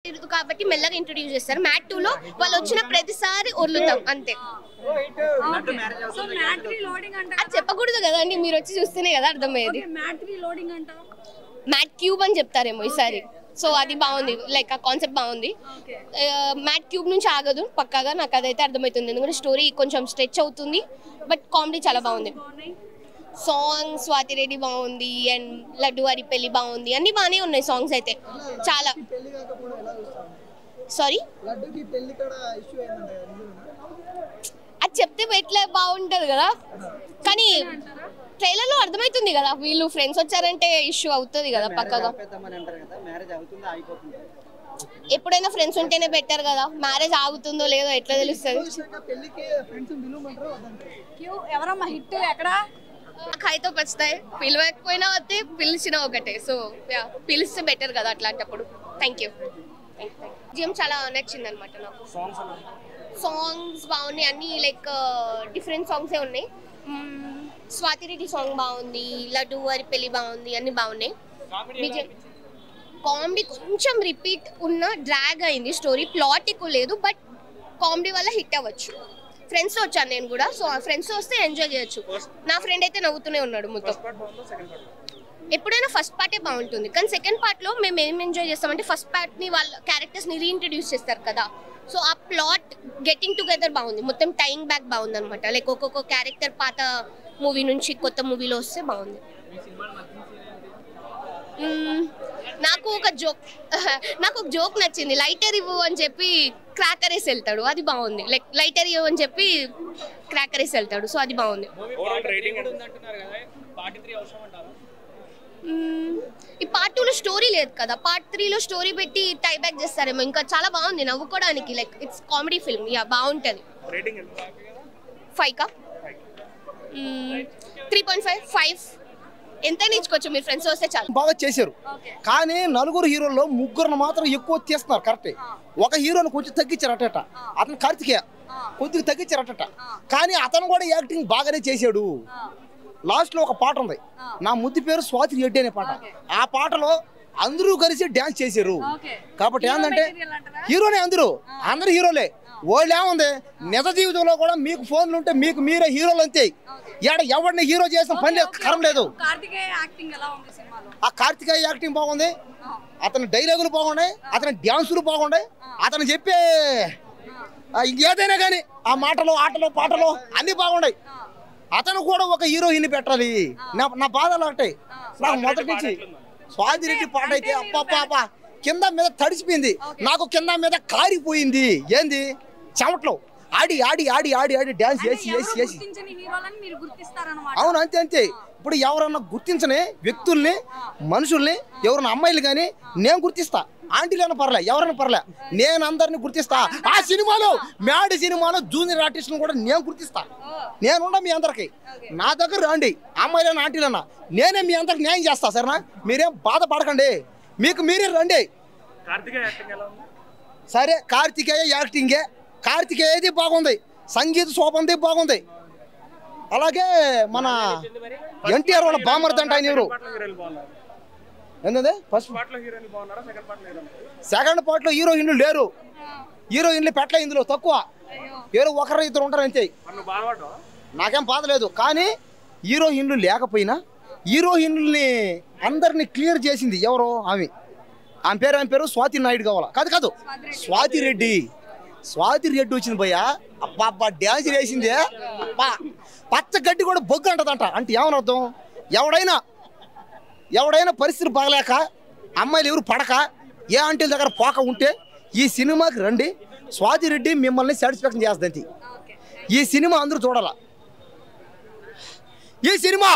కాబట్టి మెల్లగా ఇంట్రొడ్యూస్ చేస్తారు. మ్యాట్ 2 లో వాళ్ళు వచ్చిన ప్రతిసారి ఒర్లుతాం అంతే. అది చెప్పకూడదు కదండి, మీరు వచ్చి చూస్తేనే కదా అర్థమయ్యేది. మ్యాట్ క్యూబ్ అని చెప్తారేమో ఈసారి. సో అది బాగుంది, లైక్ ఆ కాన్సెప్ట్ బాగుంది. మ్యాట్ క్యూబ్ నుంచి ఆగదు పక్కాగా, నాకు అదైతే అర్థమవుతుంది. ఎందుకంటే స్టోరీ కొంచెం స్ట్రెచ్ అవుతుంది, బట్ కామెడీ చాలా బాగుంది. సాంగ్ స్వాతి రెడ్డి బాగుంది అండ్ లడ్డు వారి పెళ్లి బాగుంది, అన్ని బాగానే ఉన్నాయి సాంగ్స్ అయితే చాలా. సారీ అది చెప్తే ఎట్లా బాగుంటుంది కదా, కానీ ట్రైలర్ లో అర్థమవుతుంది కదా వీళ్ళు ఫ్రెండ్స్ వచ్చారంటే ఇష్యూ అవుతుంది కదా పక్కగా. ఎప్పుడైనా ఫ్రెండ్స్ ఉంటేనే బెటర్ కదా, మ్యారేజ్ ఆగుతుందో లేదో ఎట్లా తెలుస్తుంది. ఖైతో పచ్చుతాయి, పిలవకపోయినా వస్తే పిలిచిన ఒకటే. సో పిలిస్తే బెటర్ కదా అట్లాంటప్పుడు. Thank you. జిఎం చాలా నచ్చింది అనమాట నాకు. సాంగ్స్ బాగున్నాయి అన్ని, లైక్ డిఫరెంట్ సాంగ్సే ఉన్నాయి. స్వాతి రెడ్డి సాంగ్ బాగుంది, లడ్డు వారి పెళ్లి బాగుంది, అన్ని బాగున్నాయి. కామెడీ కొంచెం రిపీట్ ఉన్న డ్రాగ్ అయింది స్టోరీ, ప్లాట్ ఎక్కువ లేదు, బట్ కామెడీ వల్ల హిట్ అవ్వచ్చు. ఫ్రెండ్స్తో వచ్చాను నేను కూడా, సో ఫ్రెండ్స్తో వస్తే ఎంజాయ్ చేయొచ్చు. నా ఫ్రెండ్ అయితే నవ్వుతూనే ఉన్నాడు మొత్తం. ఎప్పుడైనా ఫస్ట్ పార్టే బాగుంటుంది, కానీ సెకండ్ పార్ట్లో మేము ఏం ఎంజాయ్ చేస్తామంటే ఫస్ట్ పార్ట్ని వాళ్ళ క్యారెక్టర్స్ని రీఇంట్రడ్యూస్ చేస్తారు కదా, సో ఆ ప్లాట్ గెటింగ్ టుగెదర్ బాగుంది, మొత్తం టైం బ్యాక్ బాగుంది అనమాట. లైక్ ఒక్కొక్క క్యారెక్టర్ పాత మూవీ నుంచి కొత్త మూవీలో వస్తే బాగుంది. నాకు ఒక జోక్ నచ్చింది, లైటర్ ఇవ్వు అని చెప్పి క్రాకర్ వేసి వెళ్తాడు, అది బాగుంది. లైక్ లైటర్ ఇవ్వు అని చెప్పి క్రాకర్ వేసి వెళ్తాడు, సో అది బాగుంది. ఈ పార్ట్ 2లో స్టోరీ లేదు కదా, పార్ట్ 3లో స్టోరీ పెట్టి టై బ్యాక్ చేస్తారేమో. ఇంకా చాలా బాగుంది నవ్వుకోవడానికి, like it's comedy film, yeah బాగుంటుంది. 5 3.5 5 ఎంత ఇచ్చుకోవచ్చు, మీరు ఫ్రెండ్స్ వస్తే చాలు. బాగా చేశారు, కానీ నలుగురు హీరోల్లో ముగ్గురు మాత్రం ఎక్కువ తీస్తున్నారు. కరెక్టే, ఒక హీరోని కొంచెం తగ్గించారు అటట, అతను కార్తికేయ కొద్దిగా తగ్గించారు అటట, కానీ అతను కూడా యాక్టింగ్ బాగానే చేశాడు. లాస్ట్ లో ఒక పాట ఉంది, నా ముద్దు పేరు స్వాతి రెడ్డి అనే పాట. ఆ పాటలో అందరూ కలిసి డ్యాన్స్ చేశారు. కాబట్టి ఏంటంటే హీరోనే, అందరూ హీరోలే. వాళ్ళు ఏముంది, నిజ జీవితంలో కూడా మీకు ఫోన్లు ఉంటే మీకు మీరే హీరోలు అంతే. ఎవరిని హీరో చేసిన పని లేదు, కరం లేదు. ఆ కార్తికేయ యాక్టింగ్ బాగుంది, అతని డైలాగులు బాగున్నాయి, అతని డ్యాన్సులు బాగున్నాయి, అతను చెప్పే ఇంకేదైనా కానీ ఆ మాటలు ఆటలు పాటలు అన్ని బాగున్నాయి. అతను కూడా ఒక హీరోయిన్ పెట్టాలి. నా బాధలు ఉంటాయి నాకు మొదటి నుంచి. స్వాతి రెడ్డి పాట అయితే అప్ప కింద మీద తడిసిపోయింది, నాకు కింద మీద కారిపోయింది. ఏంది చెమట్లో ఆడి ఆడి ఆడి ఆడి ఆడి డ్యాన్స్ చేసి. అవును, అంతే. ఇప్పుడు ఎవరన్నా గుర్తించని వ్యక్తుల్ని, మనుషుల్ని, ఎవరన్నా అమ్మాయిలు కానీ నేను గుర్తిస్తా. ఆంటీలైనా పర్లే, ఎవరైనా పర్లే, నేను అందరిని గుర్తిస్తా. ఆ సినిమాలో మ్యాడ్ సినిమాలో జూనియర్ ఆర్టిస్టులను కూడా నేను గుర్తిస్తా. నేనున్నా మీ అందరికి, నా దగ్గర రండి, అమ్మాయిలైనా ఆంటీలైనా, నేనే మీ అందరికి న్యాయం చేస్తా. సరేనా, మీరేం బాధపడకండి, మీకు మీరే రండి. సరే, కార్తికేయ యాక్టింగే, కార్తికేయది బాగుంది, సంగీత శోభంది బాగుంది. అలాగే మన ఎన్టీఆర్ వాళ్ళ బామర్ది అంటే ఆయన ఎవరు, ఏంటంటే సెకండ్ పార్ట్ లో హీరోయిన్లు లేరు, హీరోయిన్లు పెట్టలే ఇందులో, తక్కువ, ఎవరు ఒకరు ఇద్దరు ఉంటారు అంతే. నాకేం బాధ లేదు, కానీ హీరోయిన్లు లేకపోయినా హీరోయిన్లని అందరినీ క్లియర్ చేసింది ఎవరో, ఆమె పేరు స్వాతి నాయుడు కావాలా, కాదు స్వాతి రెడ్డి వచ్చింది భయ్యా. అబ్బా డ్యాన్స్ వేసిందే, పచ్చ గడ్డి కూడా బొగ్గు అంటదంట. అంటే ఏమనర్థం, ఎవడైనా పరిస్థితులు బాగలేక, అమ్మాయిలు ఎవరు పడక, ఏ ఆంటీల దగ్గర పోక ఉంటే ఈ సినిమాకి రండి. స్వాతి రెడ్డి మిమ్మల్ని సాటిస్ఫాక్షన్ చేస్తుంది. ఈ సినిమా అందరూ చూడాల. ఈ సినిమా